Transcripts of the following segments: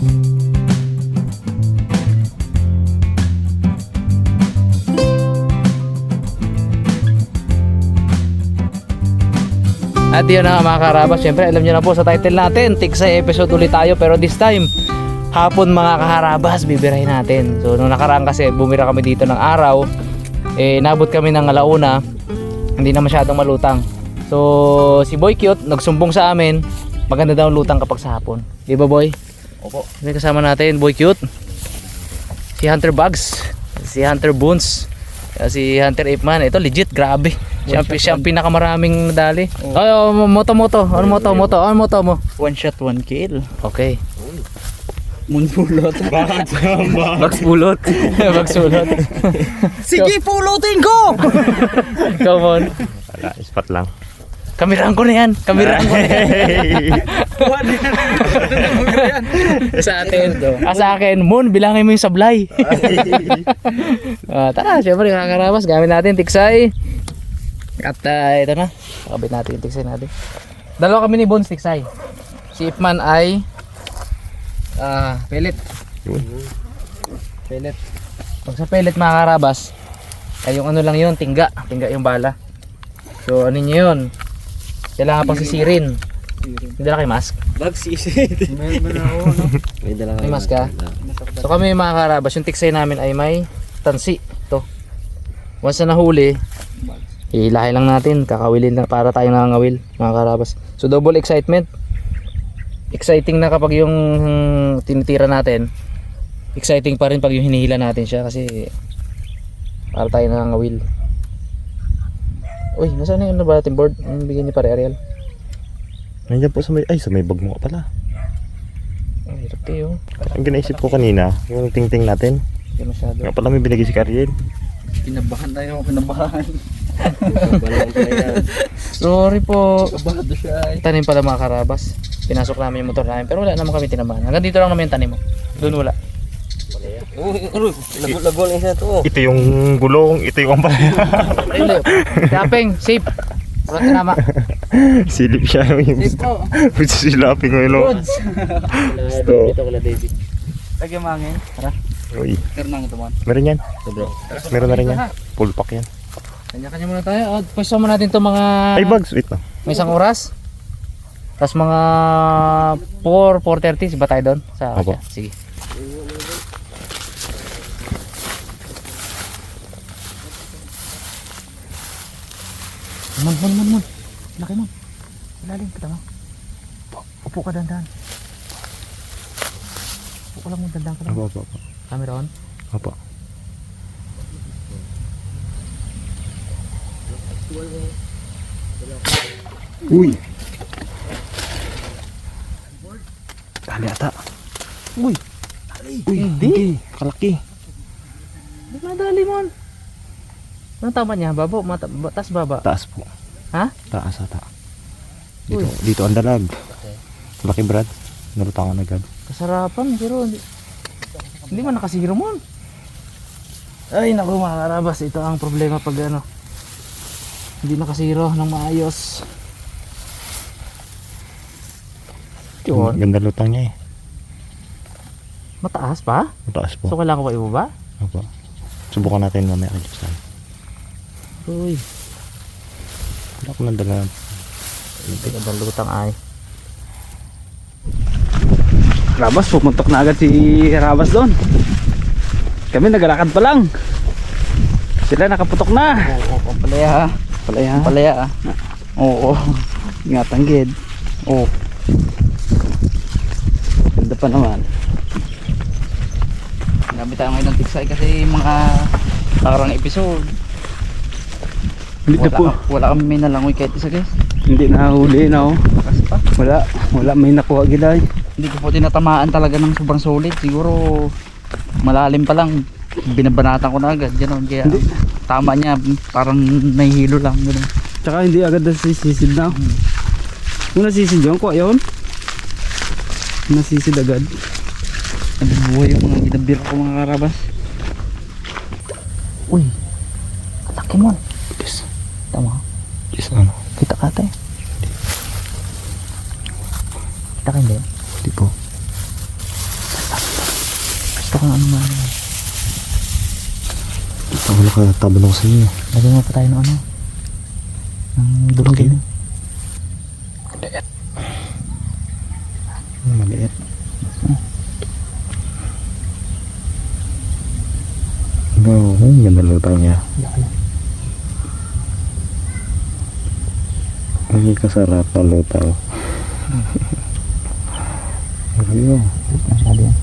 At yun na nga mga karabas, syempre alam nyo na po sa title natin, Tiksay episode ulit tayo, pero this time hapon mga kaharabas, bibirahin natin. So nung nakaraan kasi bumira kami dito ng araw, nabot kami ng alauna, hindi na masyadong malutang. So si Boy Cute nagsumbong sa amin, maganda daw ang lutang kapag sa hapon. Di ba Boy? Opo. May kasama natin Boy Cute, si Hunter Bugs, si Hunter Boons, si Hunter Ape Man. Ito legit, grabe. Siya ang pinakamaraming nadali. Oh, moto. Ano moto mo? One shot, one kill. Okay. Munpulot. Bags pulot. Bags pulot. Sige, pulutin ko! Come on. Wala, spot lang. Kamiraan ko na yan. Sa akin, Moon, bilangin mo yung sablay. Tara, syempre kakaramas, gamit natin tiksay. At ito na, kakabit natin yung tiksay natin. Dalawa kami ni Bones tiksay. Si Ipman ay pellet. Pellet. Pag sa pellet mga karabas, ay yung ano lang yun, tingga yung bala. So ano nyo yun, kailangan pang sisirin. May dala kayo mask? Bag sisid. May dala May mask ka? So kami mga karabas, yung tiksay namin ay may tansi. Ito. Once na nahuli, ilahi lang natin, kakawilin lang para tayong nangangawil mga karabas. So double excitement. Exciting na kapag yung tinitira natin, exciting pa rin pag yung hinihila natin siya kasi para tayo nangangawil. Uy, nasaan na yung natin board? Ang bigyan niyo pare Ariel? Nandiyan po sa may, sa may bag mo ka pala. Ang hirap kayo. Ang ginaisip ko kanina, yung tingting natin. Hindi masyado. Nga pala may binigay si Kariel. Kinabahan tayo, kinabahan. Sorry po. Kabado siya ay. Tanim pala mga karabas. Pinasok namin yung motor namin pero wala naman kami tinamaan. Hanggang dito lang naman yung tanim mo. Doon wala. Lago lang siya to. Ito yung gulong, ito yung ampalaya. Ayun, Tapeng, safe. Walang tinama. Silip siya yung silapin ko yun. Dito kala David. Lagyan mangin. Tara. Uy, Meron nang ito man. meron yan. Bro. Meron na rin yan. Full pack yan. Kanya-kanya muna tayo. Pwesto mo natin to mga Ay, bags, wait lang. may isang oras. Tapos mga 4:30 ba tayo doon? Sa Opo. sige. Man. Laki mo. Ilalim kita mo. Upo ka dandan. Upo ka lang mo dandan ka lang. Opo. Camera on. Opo. Uy! Dali ata. Uy. Uy, hindi. Kalaki. Madali mo. Anong tama niya? Babo, taas baba. Taas po. Ha? Taas ata. Uy. Dito ang dalag. Laki Brad. Nalutangan agad. Kasarapan pero hindi man nakasiro mo. Ay naku mga karabas, ito ang problema pag ano hindi nakasiro ng maayos. Yun. Ganda lutang niya eh. Mataas pa? Mataas po. So kailangan ko pa ibaba? Opo. Subukan natin mamaya kay Jepsan. Uy, Wala ko nandala. ganda lutang ay. Rabas, pumuntok na agad si Rabas doon. Kami nagalakad pa lang. Sila nakaputok na. Oo, palaya. Palaya. Oo. Ingatan gid. Oo. Ganda pa naman. Gamit tayo ngayon ng tiksay kasi mga nakarang episode. Dito po. Wala kami may nalangoy kahit isa guys. Hindi nahuli na oh. Lakas pa. Wala may nakuha gid ay. Hindi ko po tinatamaan talaga ng sobrang solid. Siguro malalim pa lang. Binabanatan ko na agad. Ganun. Kaya tama niya. Parang nahihilo lang. Ganun. Tsaka hindi agad nasisid na. Kung nasisid yun, kuha yun. Nasisid agad. Nabubuhay yung mga ginabir ko mga karabas. Uy. Atake mo. Yes. Tama. Yes, ano? Kita ka tayo. Kita ka hindi. Hindi po. Gusto ko ano ba? Tama na ka, tabon ako sa inyo. Lagyan mo pa tayo ng ano? Ng durog Okay. din. Maliit. Maliit. Oo, ganda lutang niya. Ang kasarap na lutang. Ayun. Masyado yan.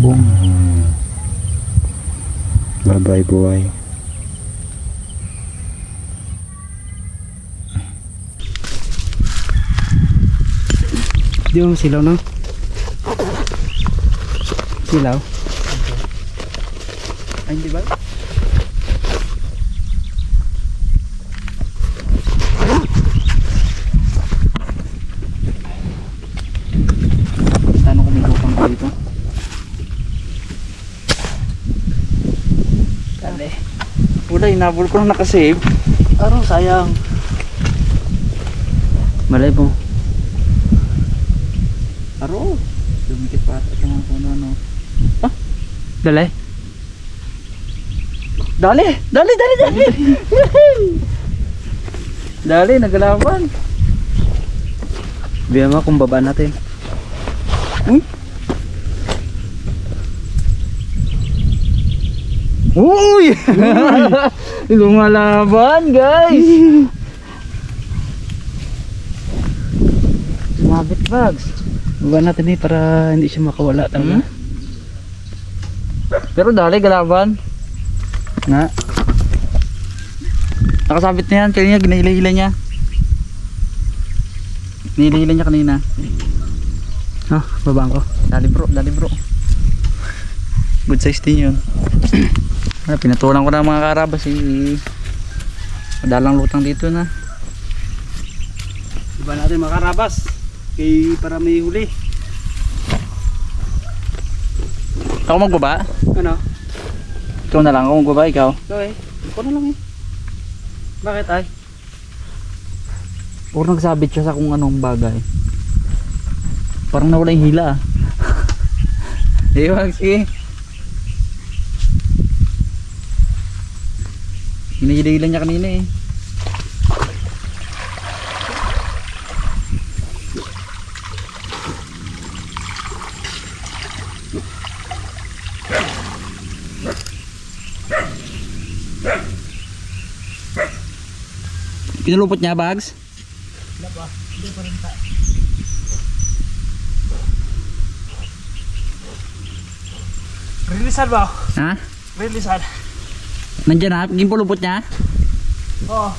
Boom. Bye-bye, buhay. Di mo silaw no? Silaw? Ay, hindi ba? Ano kung may lupang ko dito? Dali. Wala, inabol ko lang nakasave. Aro, sayang. Malay po. Aro. Dumikit pa ata sa mga puno, no? Ah, dali. Dali! Dali! Dali! Dali! Dali, nagalaban. Biya mo kung baba natin. Uy! Lumalaban, guys! Sumabit bags. Baba natin para hindi siya makawala talaga. Pero dali, galaban. Nga. Nakasabit na yan. Kanina ginahila-hila niya. Ginahila niya kanina. Ah, babaan ko. Dali bro, dali bro. Good size din yun. Pinatulan ko na mga karabas. Madalang lutang dito na. Diba natin mga karabas? Kay para may huli. Ako magbaba? Ano? Ikaw na lang, ako magbaba, ikaw? Okay, ikaw na lang eh. Bakit ay? Or nagsabit siya sa kung anong bagay. Parang nawala yung hila ah. Iwag, sige. Hinihilan niya kanina eh. Pinulupot niya, bags? Rilisan ba? Ha? Rilisan. Nandiyan na, yung pulupot niya? Oo.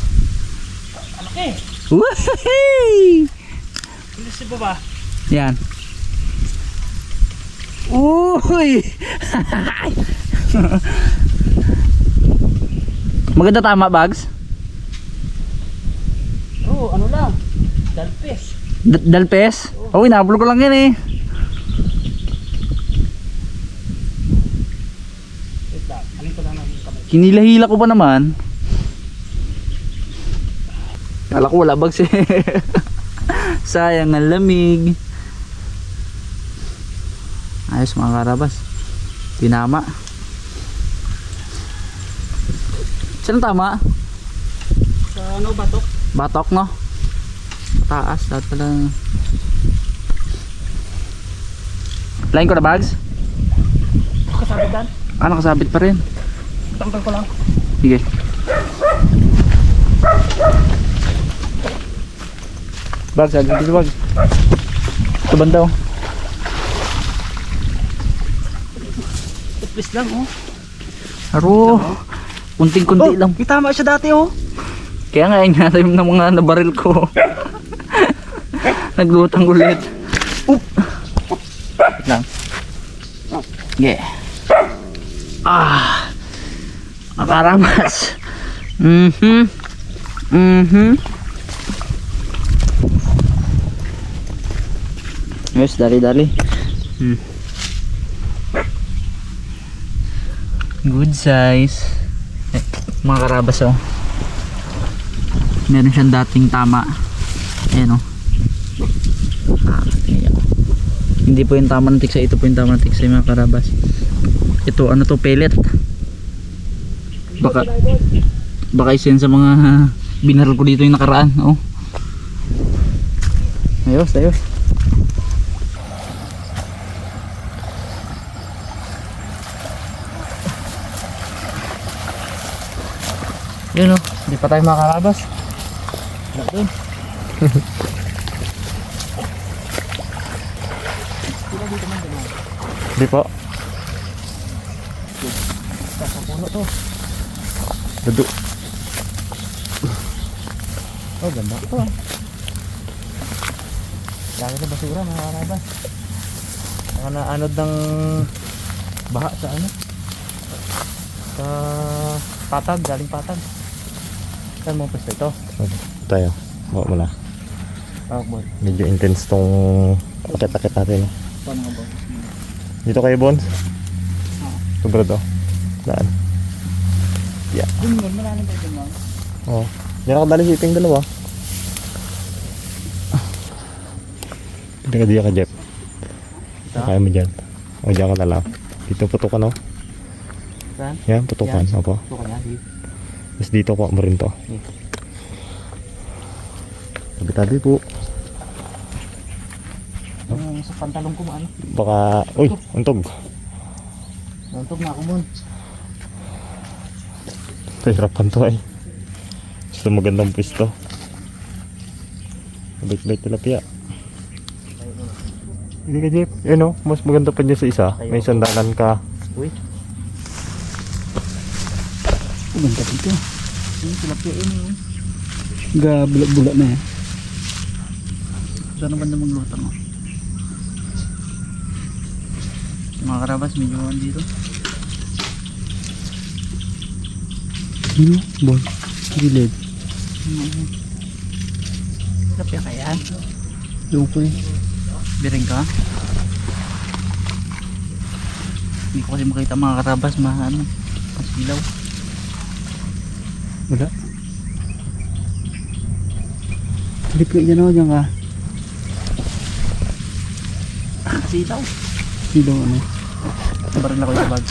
Ano eh? Woohoo! Rilisan ba ba? Yan. Uy! Maganda tama, bags? Oo, ano lang. Dalpes. Dalpes? Oh, inabol ko lang yan eh. Wait lang. Alin ko lang ng kamay. Hinila-hila ko pa naman. Kala ko wala bags eh. Sayang ang lamig. Ayos mga karabas. Tinama. Saan tama? Sa ano, batok? Batok no? Taas lahat pala. Lain ko na bags? Kasabi dan. Ah, nakasabit pa rin. Tanggal ko lang. Sige. Bags, agad dito bags. Ito banda oh. Please lang, oh. Aro. Kunting-kunti lang. Itama siya dati, oh. Kaya nga yun natin ng mga nabaril ko. Naglutang ulit. Oop. Wait lang. Yeah. Ah. Nakaramas. Yes, dali-dali. Good size. Mga karabas oh. Meron siyang dating tama. Ayan oh. Ayan. Hindi po yung tama ng tiksay, ito po yung tama ng tiksay mga karabas. Ito ano to, pellet. Baka isa sa mga binaral ko dito yung nakaraan. Oh. Ayos, ayos. Yun o, hindi pa tayo makarabas. Doon. Hindi po. Puno to. Dado. Oh, ganda ito ah. Lagi na basura mga karabas. Mga naanod ng baha sa ano. Sa patag, galing patag. Saan mo pwesto ito? Tayo. Bawa mo na. Boy. Medyo intense tong akit-akit natin. Paano nga ba? Dito kayo, Bons? Sobra to. Daan. Yeah. Dun yun, malalim ba dun yun? Oo. Diyan ako dali shipping dalawa. Hindi ka diyan ka, Jeff. Kaya mo dyan. O, diyan ka na lang. Dito putukan, o. Saan? Yan, putukan. Yan. Opo. Ito kanya. Tapos dito ko mo rin to. Tabi-tabi po. Yung sa pantalong ko maano. Baka, uy, untog. Nantog na ako mun. Hirapan to ay. Gusto magandang pwesto. Bait-bait tilapia. Hindi ka, Jeep. Yun, o. Mas maganda pa dyan sa isa. May sandalan ka. Uy. Ganda dito. Yung tilapia yun. Gabula-bula na yan. Saan naman na magluto mo? Mga karabas, medyo dito. Ano? Bol. Gilid. Tilapia kaya? Lupo eh. Biring ka? Hindi ko kasi makita mga karabas, masilaw. Wala. Halip ka dyan ako, dyan ka. Silaw. Silaw ano? Baril ako sa bag.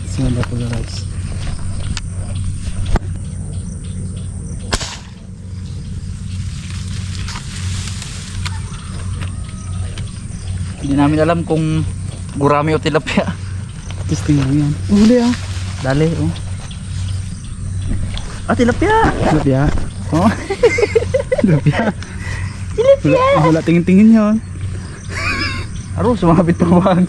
Simanda ko na rice. Hindi namin alam kung gurami o tilapia. Testing mo yan. Huli ah. Dali oh. Ah, tilapia! Tilapia? Oh. Tilapia. Tilapia! Wala tingin-tingin yun. Aro, sumabit pa bag.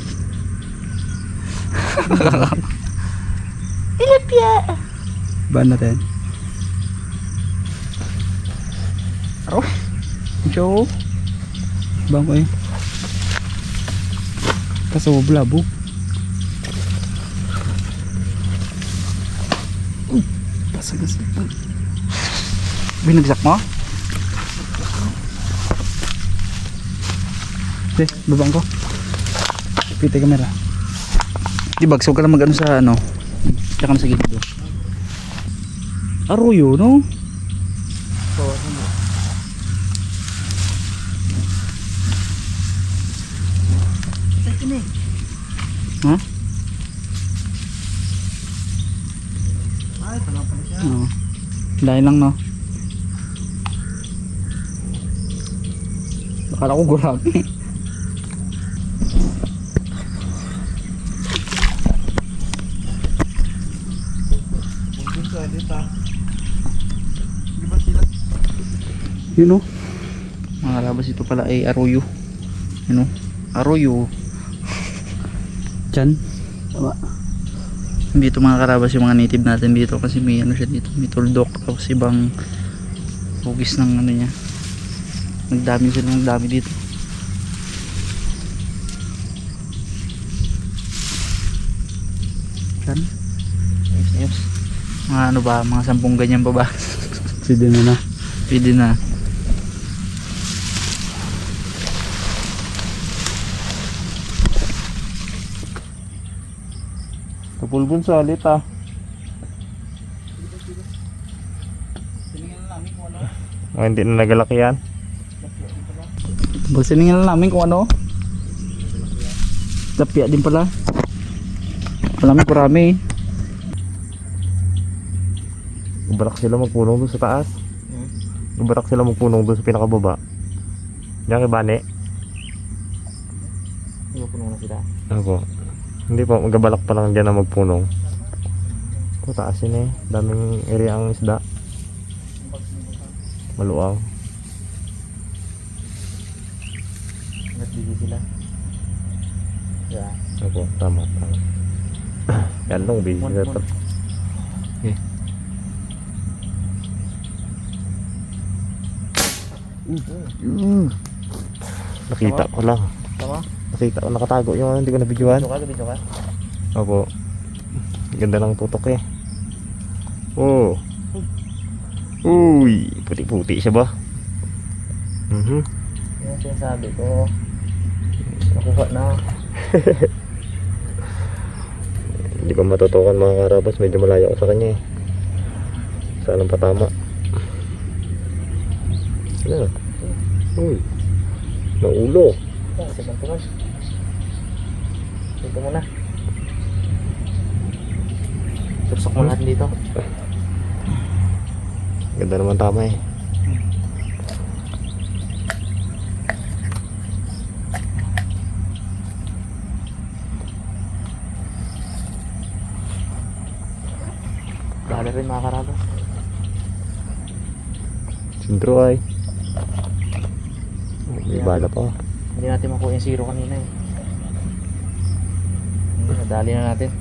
Tilapia! Baan natin? Aro. Joe. Bang ko eh. Kaso blabo. Basag-basag. Binagsak mo? Okay, babang ko. Piti kamera. Di bagsog ka lang mag-ano sa ano. Tsaka na sa gilid. Arroyo, no? Ha? Ay, tala pala siya. Oo. Dahil lang, no? Akala ko gurami. Bugin sa edita. Di ba sila? Yun, no? Mga labas ito pala ay arroyo. Yun, no? Arroyo. Diyan. Tama. Dito mga karabas yung mga native natin dito kasi may ano siya dito, may tuldok tapos ibang hugis ng ano niya. Nagdami sila ng dami dito. Diyan. Ayos, ayos. Mga ano ba, mga 10 ganyan pa ba? Pwede na na. Pwede na. Kapulbon sa alit ah. Tinignan namin kung ano. Mga hindi na nagalaki yan. Bagsiningin lang namin kung ano. Lapya din pala. Marami. Gubarak sila magpunong doon sa taas. Gubarak sila magpunong doon sa pinakababa. Diyan kay Bane. Hindi mo puno na sila. Ano po? Hindi po, magabalak pa lang dyan na magpunong. Po, taas yun eh. Daming area ang isda. Maluaw. Nagbigay sila. Yeah. Ano po, tama. Yan lang, busy na ito. Okay. Nakita ko lang. Tama? Nakita ko, nakatago yung ano, hindi ko nabidyohan. Video ka? Opo. Ganda ng tutok eh. Oh. Uy, puti-puti siya ba? Yan sinasabi ko. Nakuha na. Hindi ko matutukan mga karabas, medyo malayo ako sa kanya eh. Saan ang patama? Ano? Uy. Naulo. Sige, bantuan. Dito muna. Susok mo natin dito. Ganda naman tama eh. Dali rin mga karabas. Sintro ay. May bala pa. Hindi natin makuha yung zero kanina eh. Nadali na natin.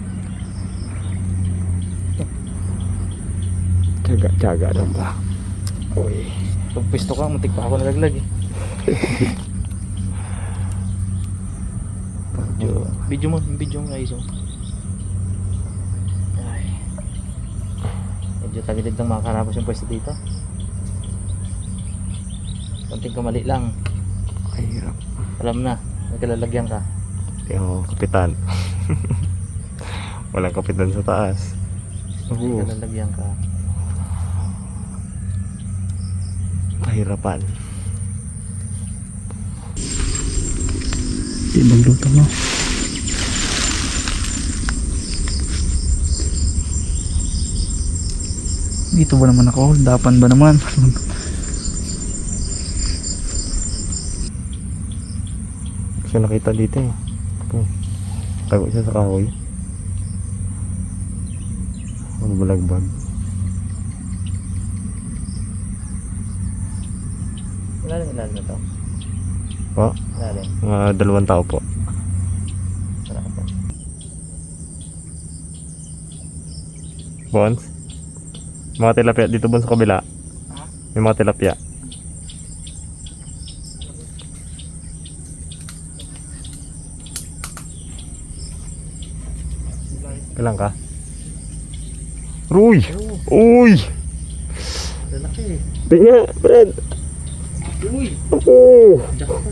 Tiyaga lang ba? Uy. Pag pisto ka, muntik pa ako nalaglag eh. Video mo guys oh. Ay. Medyo tagilid ng mga karabas yung pwesto dito. Konting kamali lang. Ay, hirap. Alam na, may kalalagyan ka. Yung kapitan. Walang kapitan sa taas. May kalalagyan ka. Pahirapan. Ibang luto mo. Dito ba naman ako? Dapan ba naman? Kasi nakita dito eh. Tago siya sa kahoy. Magbalagbag. Ilalim na to. Po? Ilalim. Mga 2 tao po. Sarap po. Bons? Mga tilapia dito bon sa kabila. May mga tilapia. Kailan ka? Ruy! Uy! Lalaki eh. Tingnan, Fred! Uy! Oh! Jackpot.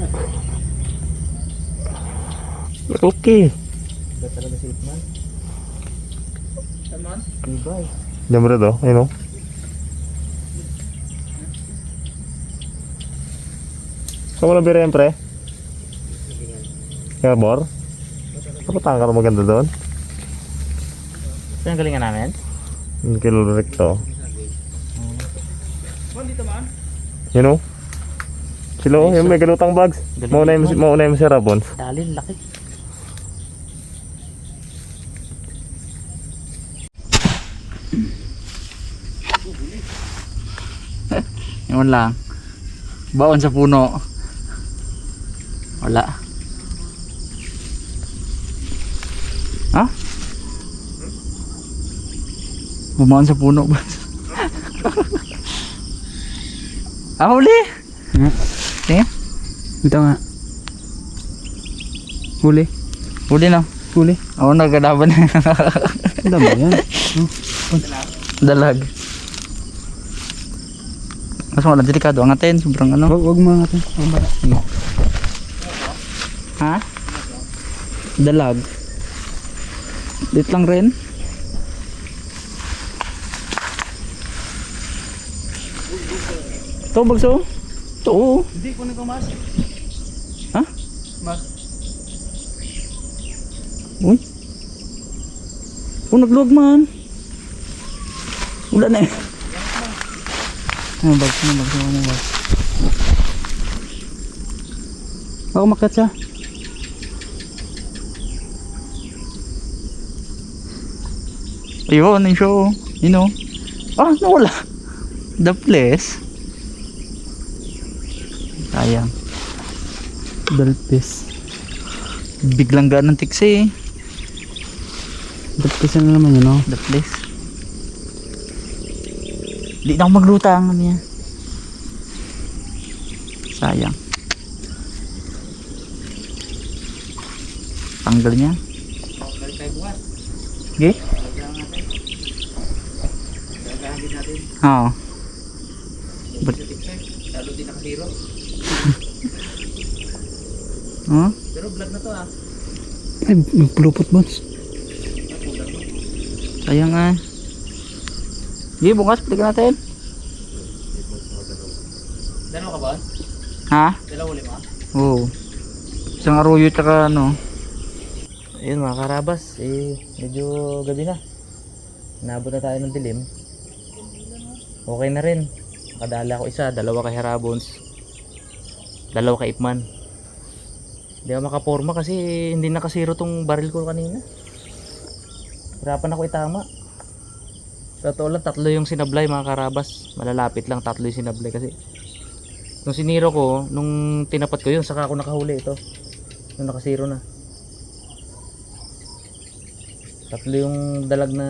Laki! Ba talaga si Itman? Itman? Ibay. Diyan Fred oh, ayun oh. Saan mo nabira yan pre? Kaya bor? Ano tangkal maganda doon? Saan ang galingan namin? Yung kilulurik to. Yun oh. Sila oh, yung may galutang bags. Mauna yung si Rabons. Dalin, laki. Yun lang. Baon sa puno. Wala. Ha? Bumaon sa puno ba? Huli! Tingin? Ito nga. Huli. Huli na. Huli. Ako nagkadaban. Ano ba yan? Dalag. Mas wala delikado angatin, sobrang ano. Wag mo angatin. Ha? Dalag. Lit lang rin. Ito, bagso. Ito, oo. Hindi, kunin ko mas. Ha? Mas. Uy. Oh, nagluwag man. Wala na eh. Ano, bagso na, bagso na, bagso. Ako makat siya. Ayun, yung show. You know. Ah, nawala. The place. Sayang. Dalpis. Biglang gaan ng tiksi eh. Dalpis na naman yun, no? The place. Di na ako maglutang niya. Sayang. Tanggal niya. Okay? Oo. Lalo din naka-zero. Huh? Pero vlog na to ah. Ay, nagpulupot, boss. Sayang ah. Sige, bukas balikan natin. Dalawa ka ba? Ha? Dalawa lima? Oo. Isang aruyo tsaka ano. Ayun mga karabas, medyo gabi na. Nabot na tayo ng dilim. Okay na rin. Nakadala ko isa, dalawa kay Harabons, dalawa kay Ipman. Hindi ako makaporma kasi hindi nakasiro tong baril ko kanina. Hirapan ako itama. Totoo lang, tatlo yung sinablay mga karabas. Malalapit lang, tatlo yung sinablay kasi nung siniro ko, nung tinapat ko yun, saka ako nakahuli ito. Nung nakasiro na. Tatlo yung dalag na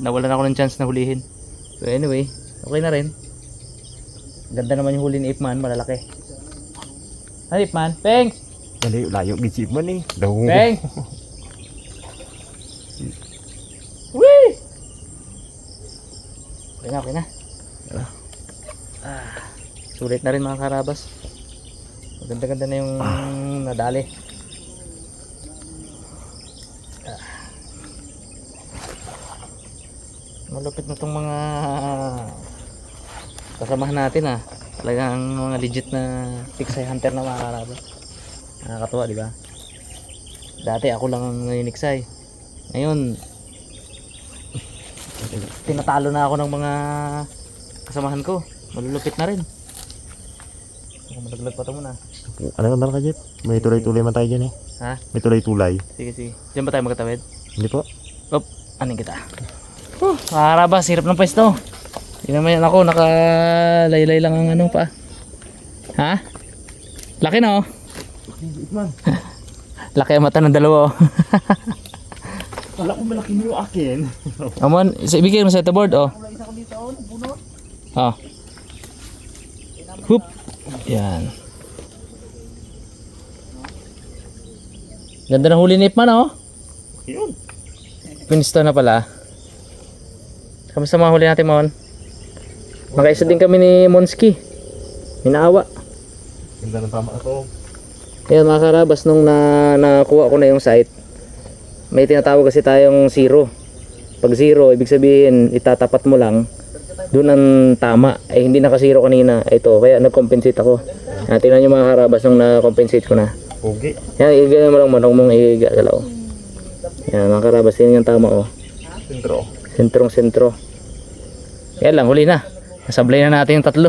nawalan ako ng chance na hulihin. So anyway, okay na rin. Ganda naman yung huli ni Ipman, malalaki. Hi Ipman, Peng! Dali, layo gisip mo ni. Daw. Peng! Wee! Okay na. Sulit na rin mga karabas. Maganda-ganda na yung nadali. Malupit na tong mga kasamahan natin ah. Talagang mga legit na tiksay hunter na mga karabas. Nakakatuwa, di ba? Dati ako lang ang naniniksay. Ngayon tinatalo na ako ng mga kasamahan ko. Malulupit na rin. Malaglag pa ito muna. Ano naman ka, Jeff? May tulay-tulay man tayo dyan eh. Ha? May tulay-tulay. Sige. Diyan ba tayo magkatawid? Hindi po. Aning kita. Mga karabas, hirap ng pwesto. Hindi naman yan ako, nakalaylay lang ang ano pa. Ha? Laki na oh. Laki ang mata ng dalawa oh. Kala ko malaki mo yung akin. Amon, ibigay mo sa ito board oh. Oh. Hoop. Yan. Ganda ng huli ni Ipman oh. Yun. Pinisto na pala. Kamusta mga huli natin, Mon? Makaisa din kami ni Monski. Minaawa. Ganda ng tama ito. Ayan mga karabas, nung nakuha ko na yung site, may tinatawag kasi tayong zero. Pag zero, ibig sabihin itatapat mo lang doon ang tama. Ay hindi nakasiro kanina. Ito, kaya nag-compensate ako. Tingnan nyo mga karabas nung na-compensate ko na. Pogi. Yan, igano'n mo lang manong mong igagalaw. Yan mga karabas, yun yung tama oh. Sentro. Sentrong-sentro. Yan lang, huli na. Nasablay na natin yung tatlo.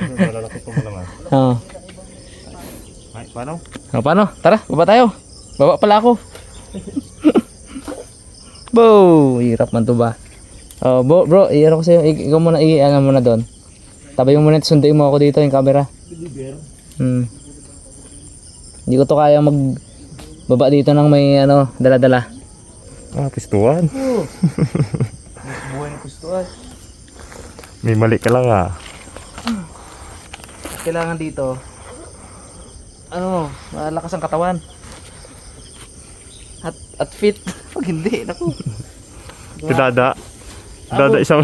Malalaki po mo naman. Oo. Ay, paano? Paano? Tara, baba tayo. Baba pala ako. Bow! Hirap man to ba? Oh, bro, iyan ko sa'yo. Ikaw muna, iyan mo na doon. Tabi mo muna, sunduin mo ako dito yung camera. Hindi ko to kaya magbaba dito ng may ano, dala-dala. Pistuan. Buhay na pistuan. May mali ka lang ah. Kailangan dito, ano, malakas ang katawan. At fit. Pag hindi, naku. Dada. Dada isang.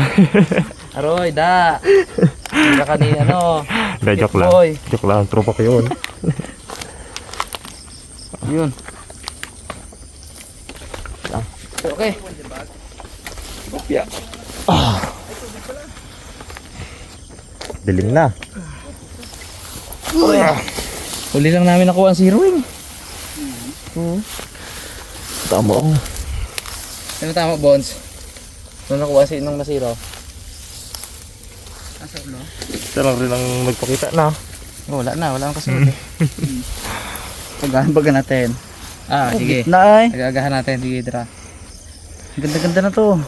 Aroy, da. Hindi ka ni ano. Joke lang. Boy. Joke lang. Tropa ko yun. Yun. Okay. Dilim na. Huli lang namin nakuha ang zero wing. Tama. Ano tama, Bones? Nung nakuha si nung nasiro. Asa ulo? Ito lang rin ang magpakita na. Oh, wala nang kasunod eh. Pagahan baga natin. Ah, sige. Na ay. Nagagahan natin, sige, tara. Ganda-ganda na to.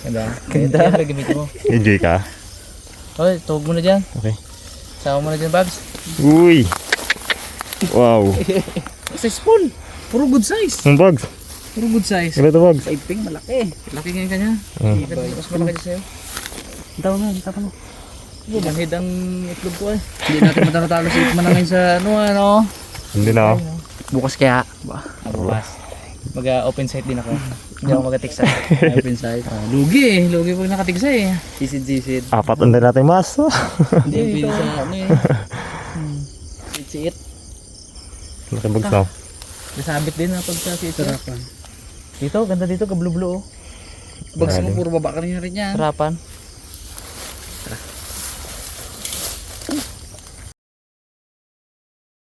Ganda. Ganda. Ganda. Gamit mo. Enjoy ka. Hoy, tuwag mo na dyan. Okay. Sama mo na dyan, Babs. Uy! Wow! Sa spoon. Puro good size. Ang bags. Puro good size. Iba ito bags. Saiping malaki. Laki ngayon kanya. Mas malaki dyan sa'yo. Tawa mo. Oh, manhid ang itlog ko eh. Hindi natin matatalo si Ikman na ngayon sa ano. Hindi na ako. Bukas kaya. Ba? Bukas. Mag-open site din ako. Hindi ako mag-tiksa. Open side. Lugi eh. Lugi pag nakatiksa eh. Sisid. Apat ang natin mas. Hindi pwede sa ano eh. Siit. Laki bags na. Nasabit din na pag sa sito. Sarapan. Dito, ganda dito, kablu-blu oh. Bags mo puro baba kanina rin yan. Sarapan.